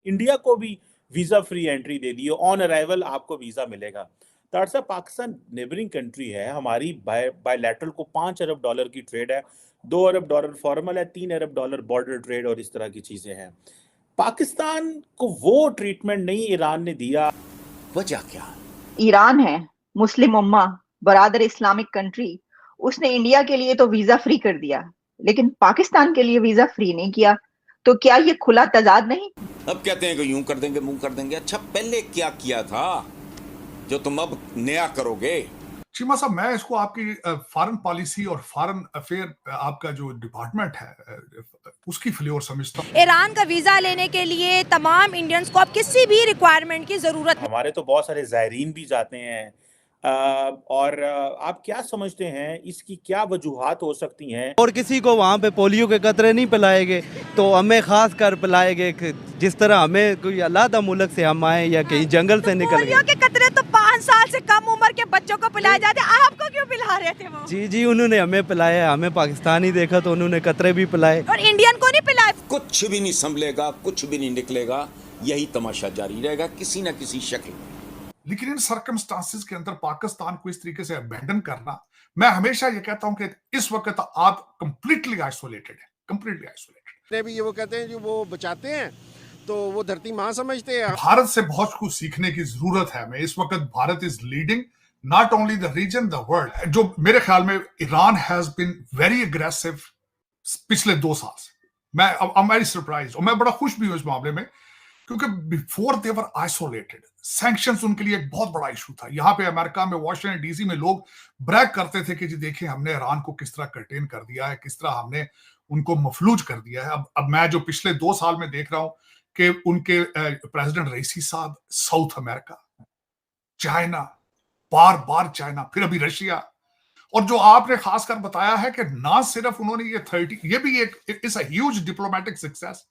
India को भी visa free entry दे दी है, ऑन अराइवल आपको वीज़ा मिलेगा। That's a Pakistan neighbouring country है, हमारी बायलैटरल को $5 अरब की ट्रेड है, $2 अरब फॉर्मल है, $3 अरब बॉर्डर ट्रेड और इस तरह की चीज़ें हैं। पाकिस्तान को वो ट्रीटमेंट नहीं ईरान ने दिया। वजह क्या? ईरान है मुस्लिम उम्मा, बरादर इस्लामिक कंट्री, उसने इंडिया के लिए तो वीजा फ्री कर दिया, लेकिन पाकिस्तान के लिए वीजा फ्री नहीं किया। तो क्या ये खुला तजाद नहीं? अब कहते हैं कि यूं कर देंगे, मुंह कर देंगे। अच्छा, पहले क्या किया था जो तुम अब नया करोगे? चीमा साहब, मैं इसको आपकी फॉरेन पॉलिसी और फॉरेन अफेयर आपका जो डिपार्टमेंट है उसकी फ्लेवर समझता हूँ। ईरान का वीजा लेने के लिए तमाम इंडियंस को अब किसी भी रिक्वायरमेंट की जरूरत नहीं। हमारे तो बहुत सारे ज़ायरीन भी जाते हैं और आप क्या समझते हैं इसकी क्या वजूहात हो सकती हैं? और किसी को वहाँ पे पोलियो के कतरे नहीं पिलाएंगे तो हमें खास कर पिलाएंगे, जिस तरह हमें कोई अलादा मुल्क से हम आए या कहीं जंगल से निकल गए। पोलियो के कतरे तो 5 साल से कम उम्र के बच्चों को पिलाए जाते, आपको क्यों पिला रहे थे वो? जी उन्होंने हमें पिलाया, हमें पाकिस्तानी देखा तो उन्होंने कतरे भी पिलाए और इंडियन को नहीं पिलाए। कुछ भी नहीं संभलेगा, कुछ भी नहीं निकलेगा, यही तमाशा जारी रहेगा किसी न किसी शक्ल में। लेकिन इन सर्कमस्टांसेस के अंदर पाकिस्तान को इस तरीके से अबैंडन करना, मैं हमेशा ये कहता हूं कि इस वक्त आप कंप्लीटली आइसोलेटेड है, कंप्लीटली आइसोलेटेड। भी ये वो कहते हैं जो वो बचाते हैं तो वो धरती मां समझते हैं। भारत से बहुत कुछ सीखने की जरूरत है। मैं इस वक्त Bharat is leading not only the region, the world. जो मेरे ख्याल में Iran has been very aggressive पिछले 2 साल से। मैं आई एम वेरी सरप्राइज्ड और मैं बड़ा खुश भी हूं इस मामले में, क्योंकि before they were isolated, sanctions उनके लिए एक बहुत बड़ा इशू था। यहाँ पे अमेरिका में, वॉशिंगटन डीसी में लोग ब्रैग करते थे कि जी देखिए हमने ईरान को किस तरह कंटेन कर दिया है, किस तरह हमने उनको मफलूज कर दिया है। अब मैं जो पिछले 2 साल में देख रहा हूं कि उनके प्रेसिडेंट रईसी साहब साउथ अमेरिका, चाइना, बार बार चाइना, फिर अभी रशिया, और जो आपने खासकर बताया है कि ना सिर्फ उन्होंने ये भी एक it's a huge diplomatic success,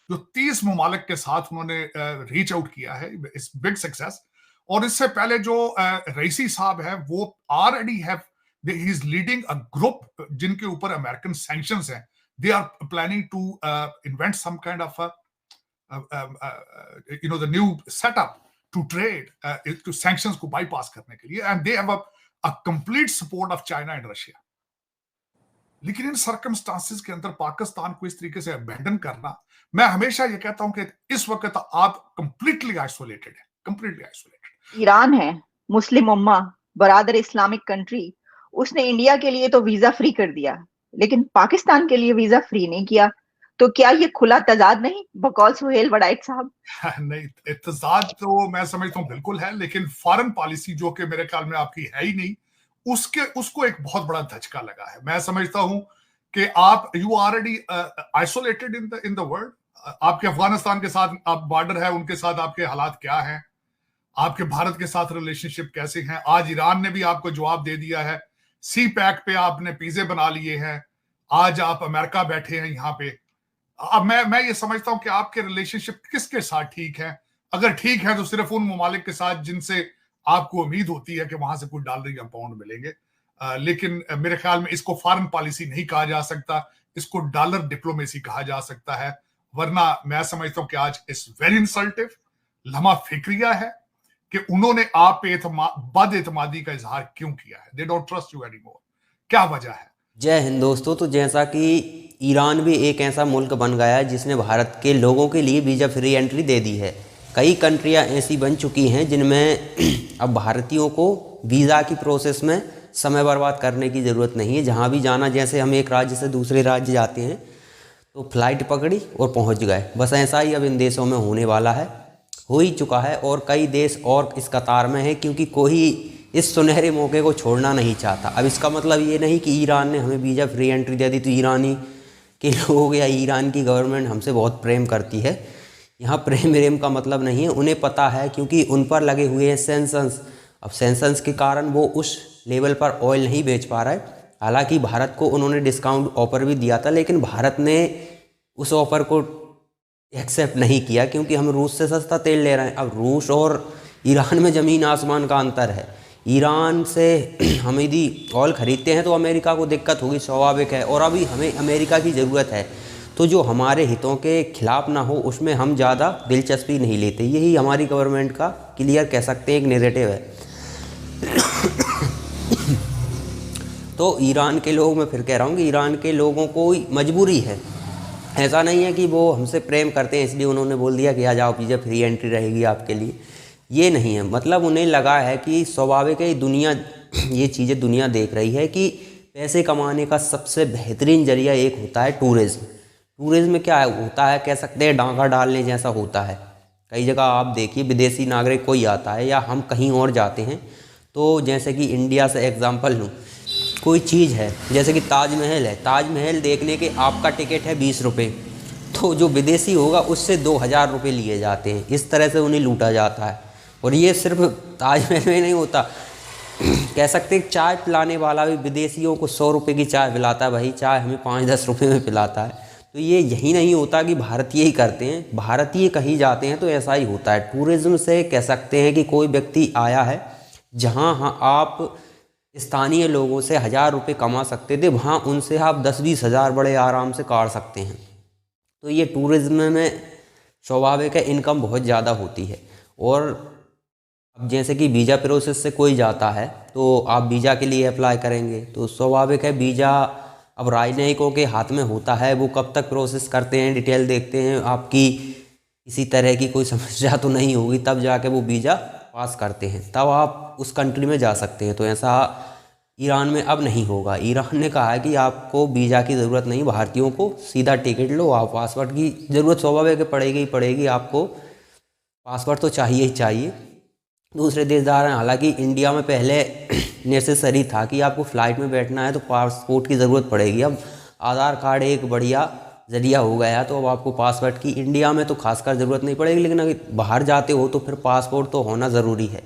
जो 30 ममालिक के साथ उन्होंने रीच आउट किया है, इस बिग सक्सेस। और इससे पहले जो रईसी साहब है वो already have, he is leading a group जिनके ऊपर अमेरिकन सैंक्शंस हैं। They are planning to invent some kind of the new setup to trade, to sanctions को बाईपास करने के लिए, and they have a complete support of China and Russia. लेकिन इन circumstances के अंदर पाकिस्तान को इस तरीके से अबैंडन करना, मैं हमेशा ये कहता हूं कि इस वक्त आप कंप्लीटली आइसोलेटेड है, कंप्लीटली आइसोलेटेड। ईरान है मुस्लिम उम्मा, बरादर इस्लामिक कंट्री, उसने इंडिया के लिए तो वीजा फ्री कर दिया, लेकिन पाकिस्तान के लिए वीजा फ्री नहीं किया। तो क्या ये खुला तजाद नहीं, बकौल सुहेल वड़ाइक साहब? नहीं, तजाद तो मैं समझता हूँ बिल्कुल है, लेकिन फॉरेन पॉलिसी जो कि मेरे ख्याल में आपकी है ही नहीं, उसको एक बहुत बड़ा धचका लगा है। मैं समझता हूं कि आप you already isolated in the world. आपके अफगानिस्तान के साथ आप बॉर्डर है, उनके साथ आपके हालात क्या हैं, आपके भारत के साथ रिलेशनशिप कैसे हैं। आज ईरान ने भी आपको जवाब दे दिया है, सी पैक पे आपने पिज़्ज़े बना लिए हैं, आज आप अमेरिका बैठे हैं यहाँ पे। अब मैं ये समझता हूं कि आपके रिलेशनशिप किसके साथ ठीक है। अगर ठीक है तो सिर्फ उन ममालिक के साथ जिनसे आपको उम्मीद होती है कि वहां से कुछ $1 या पाउंड मिलेंगे। लेकिन मेरे ख्याल में इसको फॉरेन पॉलिसी नहीं कहा जा सकता, इसको डॉलर डिप्लोमेसी कहा जा सकता है। वरना मैं समझता हूं कि आज इस वेरी इंसल्टिव, लम्हा फिक्रिया है कि उन्होंने आप पे बद एतमादी का इजहार क्यों किया है। They don't trust you anymore. क्या वजह है? जय हिंद दोस्तों। तो जैसा कि ईरान भी एक ऐसा मुल्क बन गया है जिसने भारत के लोगों के लिए वीज़ा फ्री एंट्री दे दी है। कई कंट्रियां ऐसी बन चुकी हैं जिनमें अब भारतीयों को वीज़ा की प्रोसेस में समय बर्बाद करने की ज़रूरत नहीं है। जहां भी जाना, जैसे हम एक राज्य से दूसरे राज्य जाते हैं तो फ्लाइट पकड़ी और पहुंच गए, बस ऐसा ही अब इन देशों में होने वाला है, हो ही चुका है। और कई देश और इस कतार में है, क्योंकि कोई इस सुनहरे मौके को छोड़ना नहीं चाहता। अब इसका मतलब ये नहीं कि ईरान ने हमें वीज़ा फ्री एंट्री दे दी तो ईरानी के लोग या ईरान की गवर्नमेंट हमसे बहुत प्रेम करती है। यहाँ प्रेम का मतलब नहीं है, उन्हें पता है, क्योंकि उन पर लगे हुए हैं सेंक्शंस। अब सेंक्शंस के कारण वो उस लेवल पर ऑयल नहीं बेच पा रहा है। हालांकि भारत को उन्होंने डिस्काउंट ऑफर भी दिया था, लेकिन भारत ने उस ऑफर को एक्सेप्ट नहीं किया, क्योंकि हम रूस से सस्ता तेल ले रहे हैं। अब रूस और ईरान में ज़मीन आसमान का अंतर है। ईरान से हम यदि ऑयल ख़रीदते हैं तो अमेरिका को दिक्कत होगी, स्वाभाविक है, और अभी हमें अमेरिका की ज़रूरत है। तो जो हमारे हितों के खिलाफ ना हो उसमें हम ज़्यादा दिलचस्पी नहीं लेते। यही हमारी गवर्नमेंट का क्लियर कह सकते हैं एक नैरेटिव है। तो ईरान के लोग, मैं फिर कह रहा हूँ कि ईरान के लोगों को मजबूरी है, ऐसा नहीं है कि वो हमसे प्रेम करते हैं इसलिए उन्होंने बोल दिया कि आ जाओ वीज़ा फ्री एंट्री रहेगी आपके लिए, ये नहीं है। मतलब उन्हें लगा है कि स्वाभाविक है दुनिया, ये चीज़ें दुनिया देख रही है कि पैसे कमाने का सबसे बेहतरीन जरिया एक होता है टूरिज़्म। टूरिज़्म में क्या होता है, कह सकते हैं डांगा डालने जैसा होता है। कई जगह आप देखिए विदेशी नागरिक कोई आता है या हम कहीं और जाते हैं, तो जैसे कि इंडिया से एग्जांपल लूँ, कोई चीज़ है जैसे कि ताजमहल है, ताजमहल देखने के आपका टिकट है 20 रुपये, तो जो विदेशी होगा उससे 2000 रुपये लिए जाते हैं। इस तरह से उन्हें लूटा जाता है। और ये सिर्फ ताजमहल में नहीं होता, कह सकते हैं चाय पिलाने वाला भी विदेशियों को 100 रुपये की चाय पिलाता है, वही चाय हमें 5-10 रुपये में पिलाता है। तो ये यही नहीं होता कि भारतीय ही करते हैं, भारतीय कहीं जाते हैं तो ऐसा ही होता है। टूरिज़्म से कह सकते हैं कि कोई व्यक्ति आया है जहाँ आप स्थानीय लोगों से 1000 रुपये कमा सकते थे, वहाँ उनसे आप 10-20 हज़ार बड़े आराम से काट सकते हैं। तो ये टूरिज़्म में स्वाभाविक है इनकम बहुत ज़्यादा होती है। और अब जैसे कि वीज़ा प्रोसेस से कोई जाता है तो आप वीज़ा के लिए अप्लाई करेंगे, तो स्वाभाविक है वीज़ा अब राजनयिकों के हाथ में होता है, वो कब तक प्रोसेस करते हैं, डिटेल देखते हैं, आपकी किसी तरह की कोई समस्या तो नहीं होगी तब जाके वो वीज़ा पास करते हैं, तब आप उस कंट्री में जा सकते हैं। तो ऐसा ईरान में अब नहीं होगा। ईरान ने कहा है कि आपको वीज़ा की ज़रूरत नहीं, भारतीयों को सीधा टिकट लो, आप पासपोर्ट की ज़रूरत स्वाभाविक पड़ेगी ही पड़ेगी, आपको पासपोर्ट तो चाहिए ही चाहिए। दूसरे देश जा रहे हैं, हालांकि इंडिया में पहले नेसेसरी था कि आपको फ़्लाइट में बैठना है तो पासपोर्ट की ज़रूरत पड़ेगी। अब आधार कार्ड एक बढ़िया ज़रिया हो गया, तो अब आपको पासपोर्ट की इंडिया में तो खासकर ज़रूरत नहीं पड़ेगी, लेकिन अगर बाहर जाते हो तो फिर पासपोर्ट तो होना ज़रूरी है।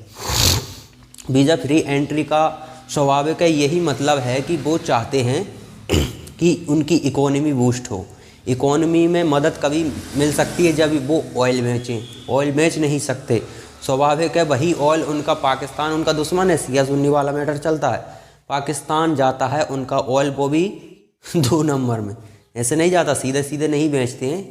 वीज़ा फ्री एंट्री का स्वाभाविक है यही मतलब है कि वो चाहते हैं कि उनकी इकोनॉमी बूस्ट हो। इकोनॉमी में मदद कभी मिल सकती है जब वो ऑयल बेचें, ऑयल बेच नहीं सकते। स्वाभाविक है वही ऑयल उनका, पाकिस्तान उनका दुश्मन है, शिया सुन्नी वाला मैटर चलता है, पाकिस्तान जाता है उनका ऑयल वो भी 2 नंबर में, ऐसे नहीं जाता, सीधे सीधे नहीं बेचते हैं,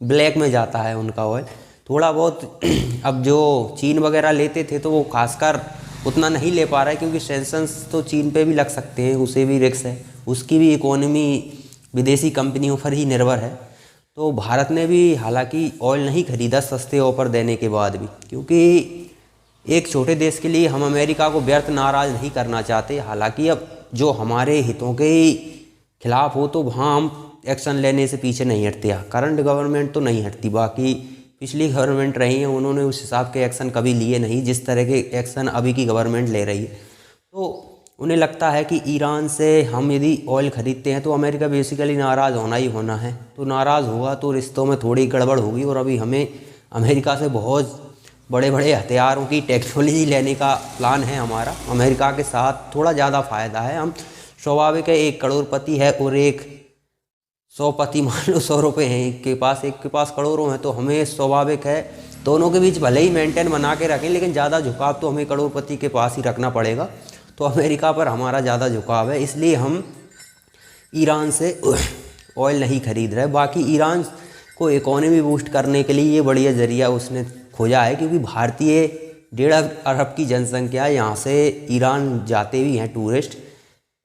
ब्लैक में जाता है उनका ऑयल थोड़ा बहुत। अब जो चीन वगैरह लेते थे तो वो खासकर उतना नहीं ले पा रहा है, क्योंकि सेंक्शंस तो चीन पे भी लग सकते हैं, उसे भी रिस्क है, उसकी भी इकोनॉमी विदेशी कंपनियों पर ही निर्भर है। तो भारत ने भी हालांकि ऑयल नहीं खरीदा सस्ते ऑफर देने के बाद भी, क्योंकि एक छोटे देश के लिए हम अमेरिका को व्यर्थ नाराज़ नहीं करना चाहते। हालांकि अब जो हमारे हितों के खिलाफ हो तो वहाँ हम एक्शन लेने से पीछे नहीं हटते। करंट गवर्नमेंट तो नहीं हटती, बाकी पिछली गवर्नमेंट रही है उन्होंने उस हिसाब के एक्शन कभी लिए नहीं जिस तरह के एक्शन अभी की गवर्नमेंट ले रही है। तो उन्हें लगता है कि ईरान से हम यदि ऑयल ख़रीदते हैं तो अमेरिका बेसिकली नाराज़ होना ही होना है, तो नाराज़ होगा तो रिश्तों में थोड़ी गड़बड़ होगी। और अभी हमें अमेरिका से बहुत बड़े बड़े हथियारों की टेक्नोलॉजी लेने का प्लान है हमारा। अमेरिका के साथ थोड़ा ज़्यादा फ़ायदा है। हम स्वाभाविक है 1 करोड़पति है और एक 100 पति, मान लो 100 रुपये हैं एक के पास करोड़ों हैं, तो हमें स्वाभाविक है दोनों के बीच भले ही मेंटेन बना के रखें, लेकिन ज़्यादा झुकाव तो हमें करोड़पति के पास ही रखना पड़ेगा। तो अमेरिका पर हमारा ज़्यादा झुकाव है, इसलिए हम ईरान से ऑयल नहीं खरीद रहे। बाकी ईरान को इकोनॉमी बूस्ट करने के लिए ये बढ़िया ज़रिया उसने खोजा है, क्योंकि भारतीय 1.5 अरब की जनसंख्या है, यहाँ से ईरान जाते भी हैं टूरिस्ट,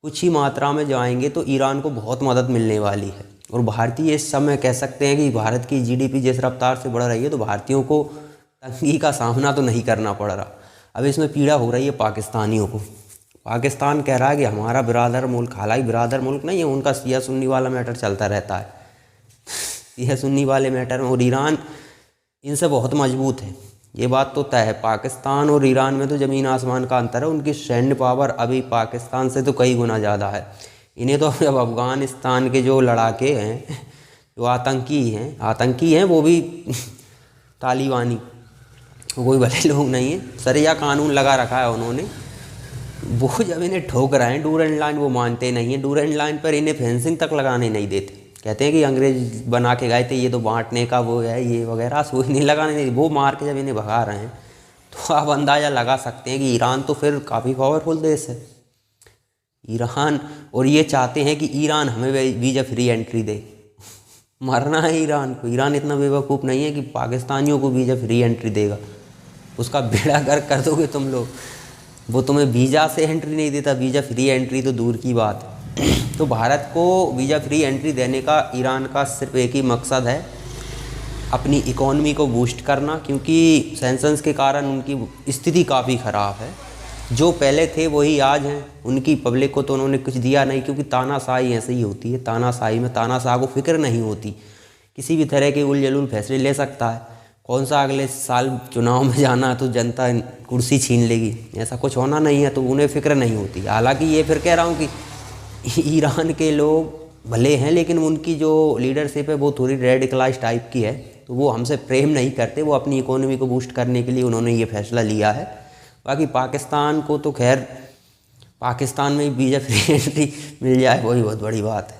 कुछ ही मात्रा में जाएंगे तो ईरान को बहुत मदद मिलने वाली है। और भारतीय इस समय कह सकते हैं कि भारत की जीडीपी जिस रफ्तार से बढ़ रही है तो भारतीयों को तंगी का सामना तो नहीं करना पड़ रहा। अब इसमें पीड़ा हो रही है पाकिस्तानियों को। पाकिस्तान कह रहा है कि हमारा बिरादर मुल्क, हालांकि बिरादर मुल्क नहीं है, उनका शिया सुन्नी वाला मैटर चलता रहता है, शिया सुन्नी वाले मैटर में। और ईरान इनसे बहुत मजबूत है, ये बात तो तय है। पाकिस्तान और ईरान में तो ज़मीन आसमान का अंतर है। उनकी सैन्य पावर अभी पाकिस्तान से तो कई गुना ज़्यादा है। इन्हें तो अब अफ़गानिस्तान के जो लड़ाके हैं, जो आतंकी हैं वो भी तालिबानी, कोई भले लोग नहीं हैं, सरिया कानून लगा रखा है उन्होंने। वो जब इन्हें ठोक रहे हैं डूरेंट लाइन, वो मानते नहीं हैं। डूरेंट लाइन पर इन्हें फेंसिंग तक लगाने नहीं देते, कहते हैं कि अंग्रेज बना के गए थे, ये तो बांटने का वो है, ये वगैरह सुई नहीं लगाने नहीं। वो मार के जब इन्हें भगा रहे हैं तो आप अंदाज़ा लगा सकते हैं कि ईरान तो फिर काफ़ी पावरफुल देश है ईरान। और ये चाहते हैं कि ईरान हमें वीज़ा फ्री एंट्री दे। मरना है ईरान को। ईरान इतना बेवकूफ़ नहीं है कि पाकिस्तानियों को वीज़ा फ्री एंट्री देगा। उसका बेड़ा गर्क कर दोगे तुम लोग। वो तुम्हें वीज़ा से एंट्री नहीं देता, वीज़ा फ्री एंट्री तो दूर की बात है। तो भारत को वीज़ा फ्री एंट्री देने का ईरान का सिर्फ एक ही मकसद है, अपनी इकॉनमी को बूस्ट करना, क्योंकि सैंक्शंस के कारण उनकी स्थिति काफ़ी ख़राब है। जो पहले थे वही आज हैं। उनकी पब्लिक को तो उन्होंने कुछ दिया नहीं, क्योंकि तानाशाही ऐसे ही होती है। तानाशाही में तानाशाह को फिक्र नहीं होती, किसी भी तरह के उलझुल फैसले ले सकता है। कौन सा अगले साल चुनाव में जाना तो जनता कुर्सी छीन लेगी, ऐसा कुछ होना नहीं है, तो उन्हें फिक्र नहीं होती। हालांकि ये फिर कह रहा हूँ कि ईरान के लोग भले हैं, लेकिन उनकी जो लीडरशिप है वो थोड़ी रेडिकलाइज टाइप की है, तो वो हमसे प्रेम नहीं करते। वो अपनी इकोनॉमी को बूस्ट करने के लिए उन्होंने ये फैसला लिया है। बाकी पाकिस्तान को तो खैर, पाकिस्तान में वीज़ा फ्री एंट्री मिल जाए वही बहुत बड़ी बात है।